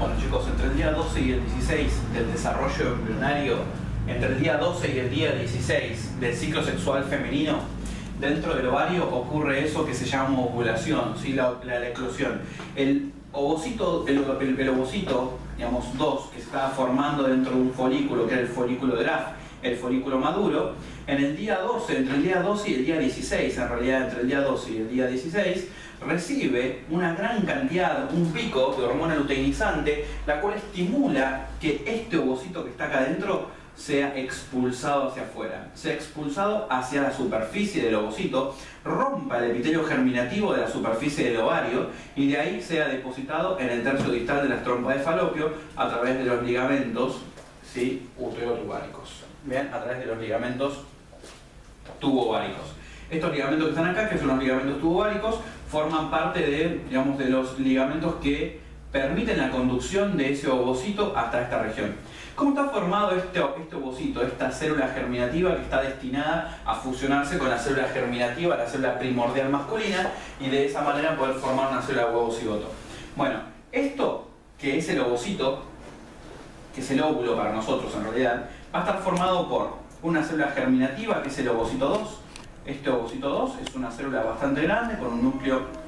Bueno chicos, entre el día 12 y el 16 del desarrollo embrionario, entre el día 12 y el día 16 del ciclo sexual femenino, dentro del ovario ocurre eso que se llama ovulación, ¿sí? la eclosión. El ovocito, digamos 2, que se estaba formando dentro de un folículo, que era el folículo de Graf, el folículo maduro, en el día 12, entre el día 12 y el día 16, en realidad entre el día 12 y el día 16, recibe una gran cantidad, un pico de hormona luteinizante, la cual estimula que este ovocito que está acá adentro sea expulsado hacia afuera, sea expulsado hacia la superficie del ovocito, rompa el epitelio germinativo de la superficie del ovario y de ahí sea depositado en el tercio distal de las trompas de falopio a través de los ligamentos, ¿sí?, uterotubáricos. Bien, a través de los ligamentos tubováricos. Estos ligamentos que están acá, que son los ligamentos tubováricos, forman parte de, digamos, de los ligamentos que permiten la conducción de ese ovocito hasta esta región. ¿Cómo está formado este ovocito, esta célula germinativa que está destinada a fusionarse con la célula germinativa, la célula primordial masculina, y de esa manera poder formar una célula huevo-cigoto? Bueno, esto que es el ovocito, que es el óvulo para nosotros en realidad, va a estar formado por una célula germinativa que es el ovocito 2. Este ovocito 2 es una célula bastante grande con un núcleo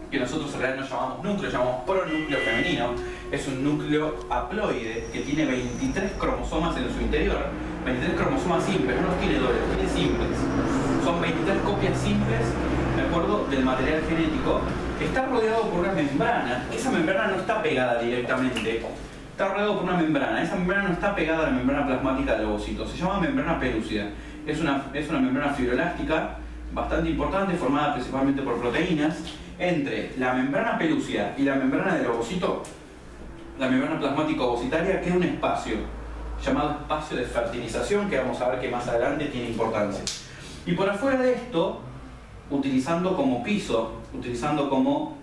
que nosotros en realidad no llamamos núcleo, llamamos pronúcleo femenino. Es un núcleo haploide que tiene 23 cromosomas en su interior, 23 cromosomas simples, no los tiene dobles, los tiene simples. Son 23 copias simples, de acuerdo, del material genético. Está rodeado por una membrana, que esa membrana no está pegada directamente, está rodeado por una membrana. Esa membrana no está pegada a la membrana plasmática del ovocito, se llama membrana pelúcida. Es una membrana fibroelástica bastante importante, formada principalmente por proteínas. Entre la membrana pelúcida y la membrana del ovocito, la membrana plasmática ovocitaria, queda un espacio llamado espacio de fertilización, que vamos a ver que más adelante tiene importancia. Y por afuera de esto, utilizando como piso, utilizando como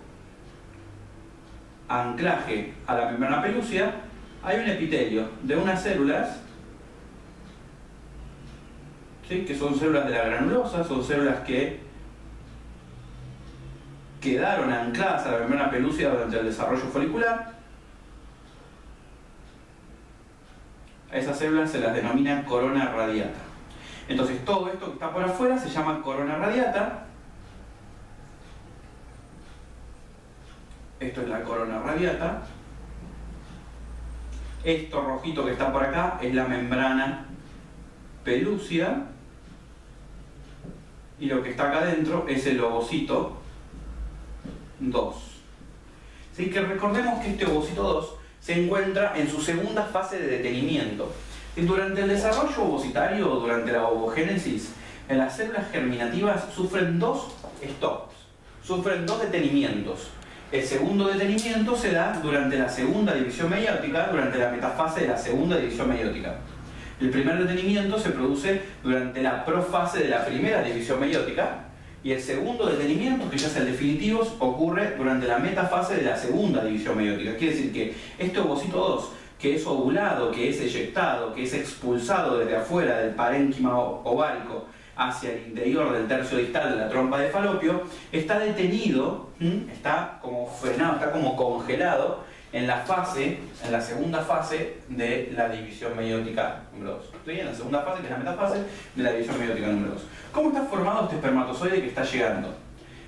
anclaje a la membrana pelúcida, hay un epitelio de unas células, ¿sí?, que son células de la granulosa, son células que quedaron ancladas a la membrana pelúcida durante el desarrollo folicular. A esas células se las denomina corona radiata. Entonces todo esto que está por afuera se llama corona radiata. Esto es la corona radiata. Esto rojito que está por acá es la membrana pelúcida. Y lo que está acá adentro es el ovocito 2. Así que recordemos que este ovocito 2 se encuentra en su segunda fase de detenimiento. Y durante el desarrollo ovocitario, durante la ovogénesis, en las células germinativas sufren dos stops, sufren dos detenimientos. El segundo detenimiento se da durante la segunda división meiótica, durante la metafase de la segunda división meiótica. El primer detenimiento se produce durante la profase de la primera división meiótica, y el segundo detenimiento, que ya es el definitivo, ocurre durante la metafase de la segunda división meiótica. Quiere decir que este ovocito 2, que es ovulado, que es eyectado, que es expulsado desde afuera del parénquima ovárico hacia el interior del tercio distal de la trompa de falopio, está detenido, está como frenado, está como congelado en la segunda fase de la división meiótica número 2. Estoy en la segunda fase, que es la metafase de la división meiótica número 2. ¿Cómo está formado este espermatozoide que está llegando?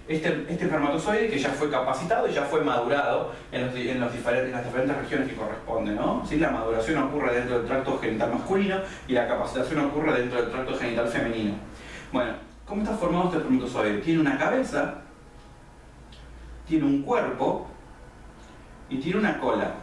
Este espermatozoide que ya fue capacitado y ya fue madurado en las diferentes regiones que corresponden, ¿no? ¿Sí? La maduración ocurre dentro del tracto genital masculino y la capacitación ocurre dentro del tracto genital femenino. Bueno, ¿cómo está formado este espermatozoide? Tiene una cabeza, tiene un cuerpo y tiene una cola.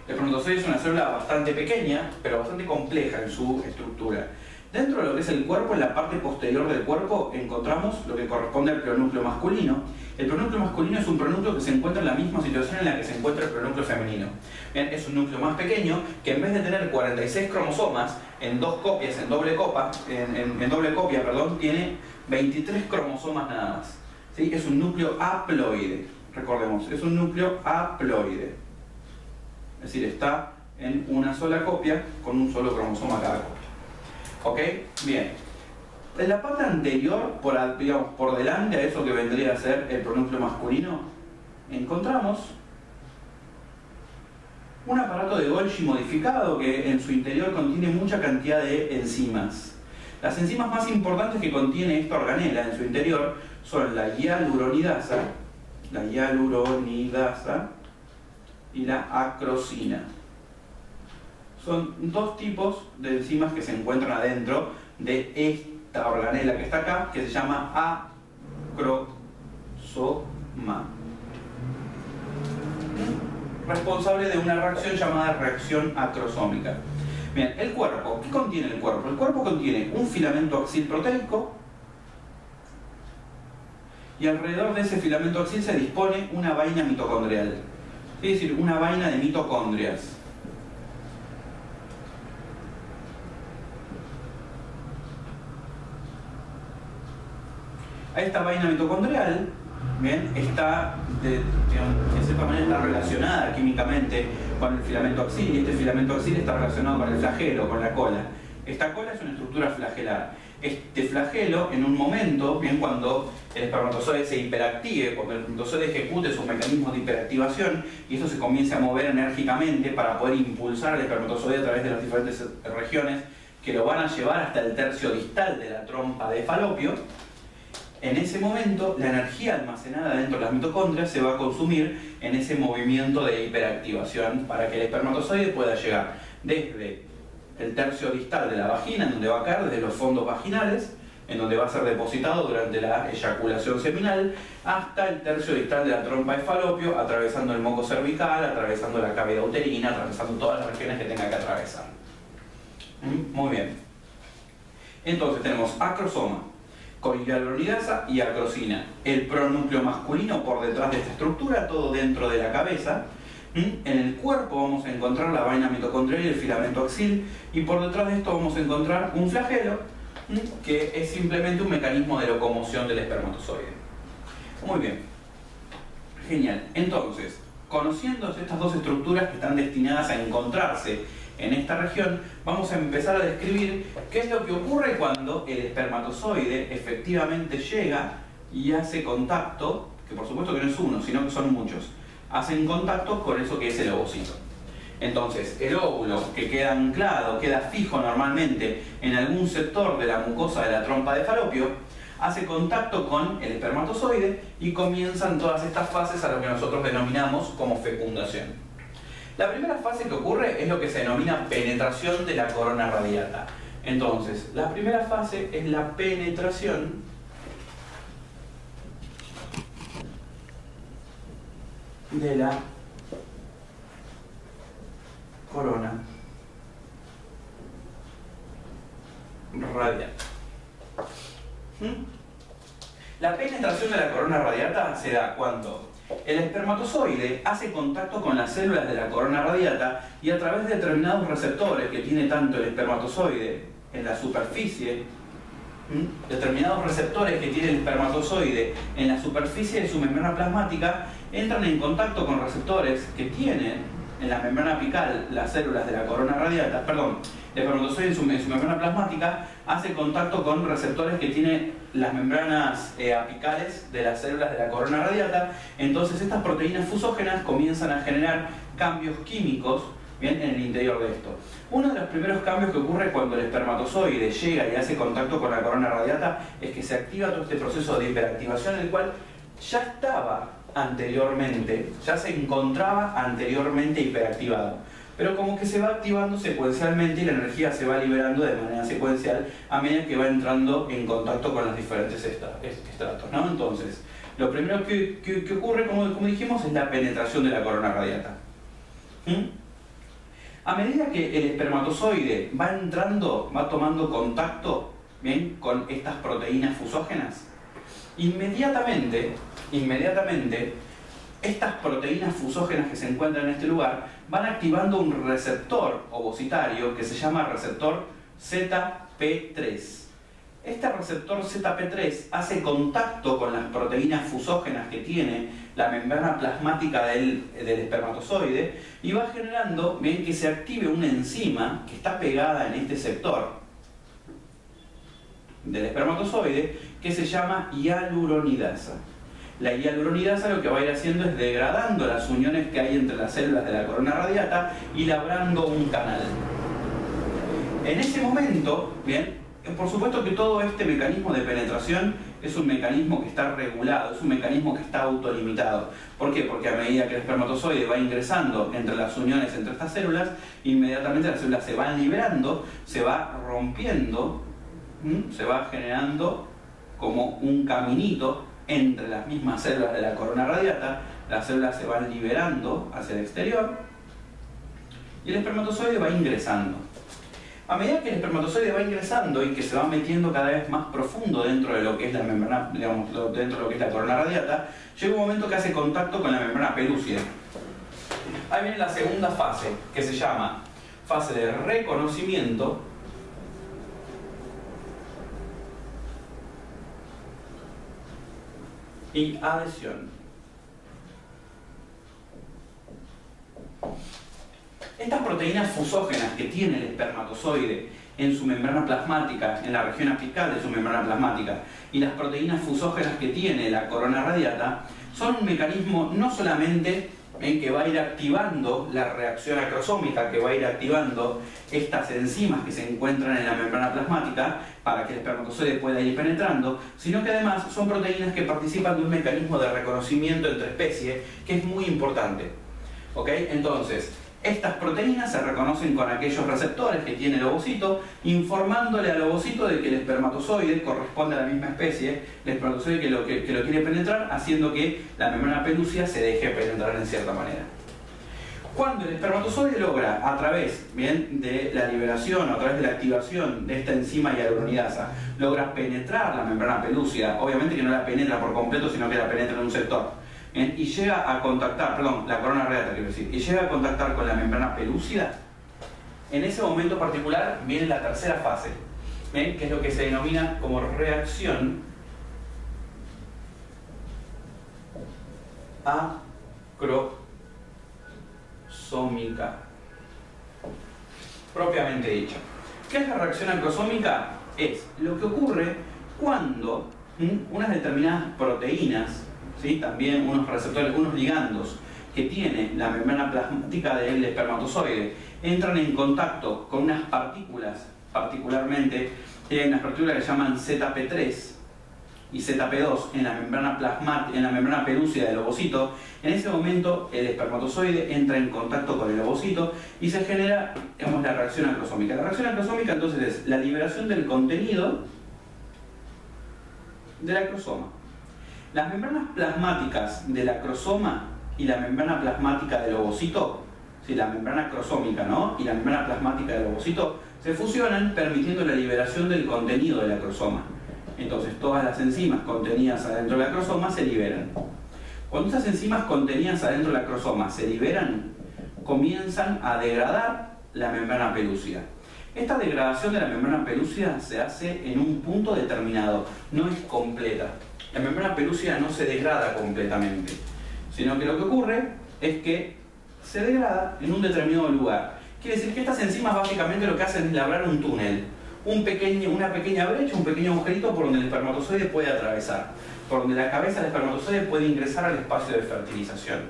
El espermatozoide es una célula bastante pequeña, pero bastante compleja en su estructura. Dentro de lo que es el cuerpo, en la parte posterior del cuerpo, encontramos lo que corresponde al pronúcleo masculino. El pronúcleo masculino es un pronúcleo que se encuentra en la misma situación en la que se encuentra el pronúcleo femenino. Bien, es un núcleo más pequeño que, en vez de tener 46 cromosomas en dos copias, en doble copia, tiene 23 cromosomas nada más. ¿Sí? Es un núcleo haploide. Recordemos, es un núcleo haploide. Es decir, está en una sola copia con un solo cromosoma cada copia. ¿Ok? Bien. En la parte anterior, por delante a eso que vendría a ser el pronúcleo masculino, encontramos un aparato de Golgi modificado que en su interior contiene mucha cantidad de enzimas. Las enzimas más importantes que contiene esta organela en su interior son la hialuronidasa y la acrosina. Son dos tipos de enzimas que se encuentran adentro de esta organela que está acá, que se llama acrosoma, responsable de una reacción llamada reacción acrosómica. Bien, el cuerpo. ¿Qué contiene el cuerpo? El cuerpo contiene un filamento axil proteico y alrededor de ese filamento axil se dispone una vaina mitocondrial, es decir, una vaina de mitocondrias. A esta vaina mitocondrial, bien, está de cierta manera está relacionada químicamente con el filamento axil, y este filamento axil está relacionado con el flagelo, con la cola. Esta cola es una estructura flagelar. Este flagelo, en un momento, bien, cuando el espermatozoide se hiperactive, cuando el espermatozoide ejecute sus mecanismos de hiperactivación y eso se comience a mover enérgicamente para poder impulsar al espermatozoide a través de las diferentes regiones que lo van a llevar hasta el tercio distal de la trompa de falopio, en ese momento la energía almacenada dentro de las mitocondrias se va a consumir en ese movimiento de hiperactivación para que el espermatozoide pueda llegar desde el tercio distal de la vagina, en donde va a caer desde los fondos vaginales, en donde va a ser depositado durante la eyaculación seminal, hasta el tercio distal de la trompa de falopio, atravesando el moco cervical, atravesando la cavidad uterina, atravesando todas las regiones que tenga que atravesar. Muy bien. Entonces tenemos acrosoma con hialuronidasa y acrosina. El pronúcleo masculino por detrás de esta estructura, todo dentro de la cabeza. En el cuerpo vamos a encontrar la vaina mitocondrial y el filamento axil, y por detrás de esto vamos a encontrar un flagelo, que es simplemente un mecanismo de locomoción del espermatozoide. Muy bien. Genial. Entonces, conociendo estas dos estructuras que están destinadas a encontrarse en esta región, vamos a empezar a describir qué es lo que ocurre cuando el espermatozoide efectivamente llega y hace contacto, que por supuesto que no es uno, sino que son muchos, hacen contacto con eso que es el ovocito. Entonces, el óvulo, que queda anclado, queda fijo normalmente en algún sector de la mucosa de la trompa de falopio, hace contacto con el espermatozoide y comienzan todas estas fases a lo que nosotros denominamos como fecundación. La primera fase que ocurre es lo que se denomina penetración de la corona radiata. Entonces, la primera fase es la penetración de la corona radiata. La penetración de la corona radiata se da cuando el espermatozoide hace contacto con las células de la corona radiata y a través de determinados receptores que tiene tanto el espermatozoide en la superficie, determinados receptores que tiene el espermatozoide en la superficie de su membrana plasmática, entran en contacto con receptores que tienen en la membrana apical las células de la corona radiata, perdón, el espermatozoide en su membrana plasmática hace contacto con receptores que tienen las membranas apicales de las células de la corona radiata. Entonces estas proteínas fusógenas comienzan a generar cambios químicos, bien, en el interior de esto. Uno de los primeros cambios que ocurre cuando el espermatozoide llega y hace contacto con la corona radiata es que se activa todo este proceso de hiperactivación, el cual ya estaba anteriormente, ya se encontraba anteriormente hiperactivado, pero como que se va activando secuencialmente y la energía se va liberando de manera secuencial a medida que va entrando en contacto con los diferentes estratos, ¿no? Entonces, lo primero que ocurre, como dijimos, es la penetración de la corona radiata. A medida que el espermatozoide va entrando, va tomando contacto, ¿bien?, con estas proteínas fusógenas, inmediatamente estas proteínas fusógenas que se encuentran en este lugar van activando un receptor ovocitario que se llama receptor ZP3. Este receptor ZP3 hace contacto con las proteínas fusógenas que tiene la membrana plasmática del espermatozoide y va generando, bien, que se active una enzima que está pegada en este sector del espermatozoide que se llama hialuronidasa. la hialuronidasa lo que va a ir haciendo es degradando las uniones que hay entre las células de la corona radiata y labrando un canal. En ese momento, bien, por supuesto que todo este mecanismo de penetración es un mecanismo que está regulado, es un mecanismo que está autolimitado. ¿Por qué? Porque a medida que el espermatozoide va ingresando entre las uniones entre estas células, inmediatamente las células se van liberando, se va rompiendo, se va generando como un caminito entre las mismas células de la corona radiata, las células se van liberando hacia el exterior y el espermatozoide va ingresando. A medida que el espermatozoide va ingresando y que se va metiendo cada vez más profundo dentro de lo que es la membrana, digamos, dentro de lo que es la corona radiata, llega un momento que hace contacto con la membrana pelúcida. Ahí viene la segunda fase, que se llama fase de reconocimiento y adhesión. Estas proteínas fusógenas que tiene el espermatozoide en su membrana plasmática, en la región apical de su membrana plasmática, y las proteínas fusógenas que tiene la corona radiata, son un mecanismo no solamente en que va a ir activando la reacción acrosómica, que va a ir activando estas enzimas que se encuentran en la membrana plasmática para que el espermatozoide pueda ir penetrando, sino que además son proteínas que participan de un mecanismo de reconocimiento entre especies que es muy importante. ¿Ok? Entonces, estas proteínas se reconocen con aquellos receptores que tiene el ovocito, informándole al ovocito de que el espermatozoide corresponde a la misma especie, el espermatozoide que lo quiere penetrar, haciendo que la membrana pelúcida se deje penetrar en cierta manera. Cuando el espermatozoide logra, a través de la liberación, a través de la activación de esta enzima hialuronidasa, logra penetrar la membrana pelúcida, obviamente que no la penetra por completo, sino que la penetra en un sector, y llega a contactar, perdón, la corona radiata quiero decir, y llega a contactar con la membrana pelúcida, en ese momento particular viene la tercera fase, que es lo que se denomina como reacción acrosómica, propiamente dicha. ¿Qué es la reacción acrosómica? Es lo que ocurre cuando unas determinadas proteínas, ¿sí? También unos receptores, unos ligandos que tiene la membrana plasmática del espermatozoide entran en contacto con unas partículas, particularmente unas partículas que se llaman ZP3 y ZP2 en la membrana pelúcida del ovocito. En ese momento el espermatozoide entra en contacto con el ovocito y se genera, digamos, la reacción acrosómica. La reacción acrosómica entonces es la liberación del contenido del acrosoma. Las membranas plasmáticas del acrosoma y la membrana plasmática del ovocito, ¿sí? La membrana acrosómica, ¿no? Y la membrana plasmática del ovocito se fusionan permitiendo la liberación del contenido del acrosoma. Entonces todas las enzimas contenidas adentro del acrosoma se liberan. Cuando estas enzimas contenidas adentro del acrosoma se liberan, comienzan a degradar la membrana pelúcida. Esta degradación de la membrana pelúcida se hace en un punto determinado, no es completa. La membrana pelúcida no se degrada completamente, sino que lo que ocurre es que se degrada en un determinado lugar. Quiere decir que estas enzimas básicamente lo que hacen es labrar un túnel, una pequeña brecha, un pequeño agujerito por donde el espermatozoide puede atravesar, por donde la cabeza del espermatozoide puede ingresar al espacio de fertilización.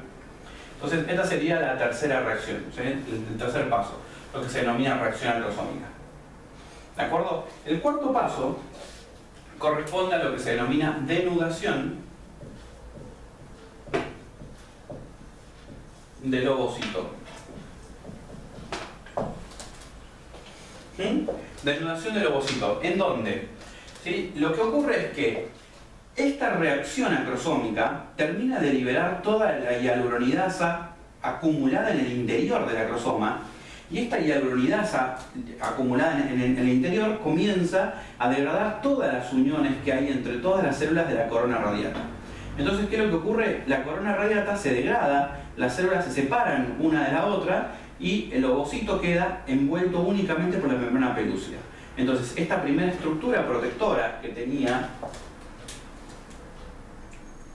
Entonces esta sería la tercera reacción, ¿sí? El tercer paso, lo que se denomina reacción acrosómica. ¿De acuerdo? El cuarto paso corresponde a lo que se denomina denudación del ovocito. Denudación del ovocito. ¿En dónde? ¿Sí? Lo que ocurre es que esta reacción acrosómica termina de liberar toda la hialuronidasa acumulada en el interior del acrosoma, y esta hialuronidasa acumulada en el interior comienza a degradar todas las uniones que hay entre todas las células de la corona radiata. Entonces, ¿qué es lo que ocurre? La corona radiata se degrada, las células se separan una de la otra y el ovocito queda envuelto únicamente por la membrana pelúcida. Entonces, esta primera estructura protectora que tenía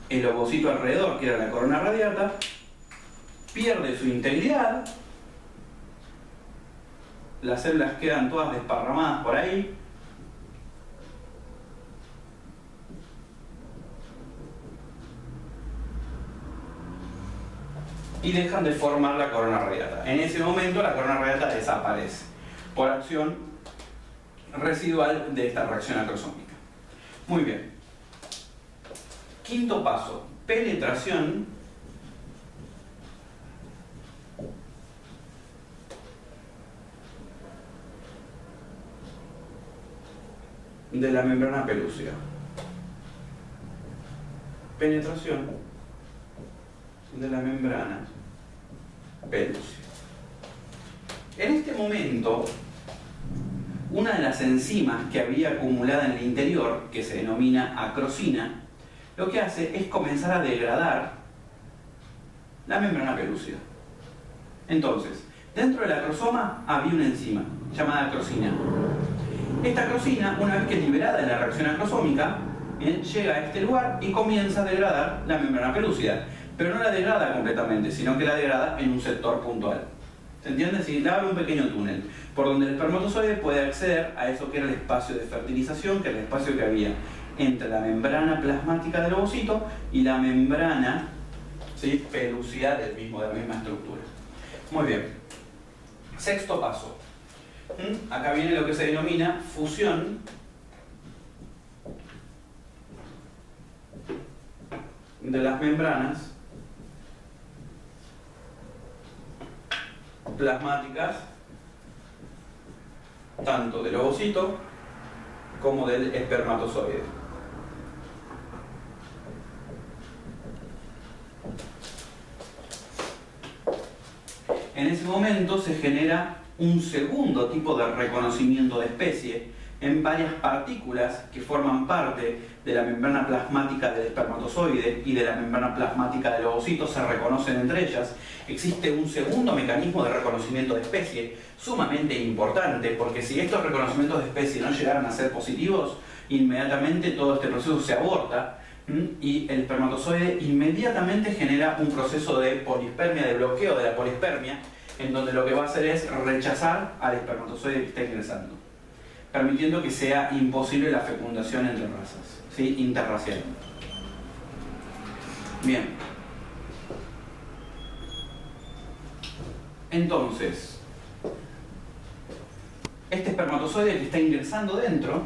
el ovocito alrededor, que era la corona radiata, pierde su integridad. Las células quedan todas desparramadas por ahí. y dejan de formar la corona radiata. En ese momento la corona radiata desaparece por acción residual de esta reacción acrosómica. Muy bien. Quinto paso, penetración de la membrana pelúcida. Penetración de la membrana pelúcida. En este momento, una de las enzimas que había acumulada en el interior, que se denomina acrosina, lo que hace es comenzar a degradar la membrana pelúcida. Entonces, dentro del acrosoma había una enzima llamada acrosina. Esta acrosina, una vez que es liberada en la reacción acrosómica, llega a este lugar y comienza a degradar la membrana pelúcida. Pero no la degrada completamente, sino que la degrada en un sector puntual. ¿Se entiende? Si le abre un pequeño túnel por donde el espermatozoide puede acceder a eso que era el espacio de fertilización, que era el espacio que había entre la membrana plasmática del ovocito y la membrana, ¿sí?, pelúcida de la misma estructura. Muy bien. Sexto paso. Acá viene lo que se denomina fusión de las membranas plasmáticas tanto del ovocito como del espermatozoide. En ese momento se genera un segundo tipo de reconocimiento de especie en varias partículas que forman parte de la membrana plasmática del espermatozoide y de la membrana plasmática del ovocito, se reconocen entre ellas. Existe un segundo mecanismo de reconocimiento de especie sumamente importante, porque si estos reconocimientos de especie no llegaran a ser positivos, inmediatamente todo este proceso se aborta y el espermatozoide inmediatamente genera un proceso de polispermia, de bloqueo de la polispermia, en donde lo que va a hacer es rechazar al espermatozoide que está ingresando, permitiendo que sea imposible la fecundación entre razas, ¿sí?, interracial. Bien. Entonces, este espermatozoide que está ingresando dentro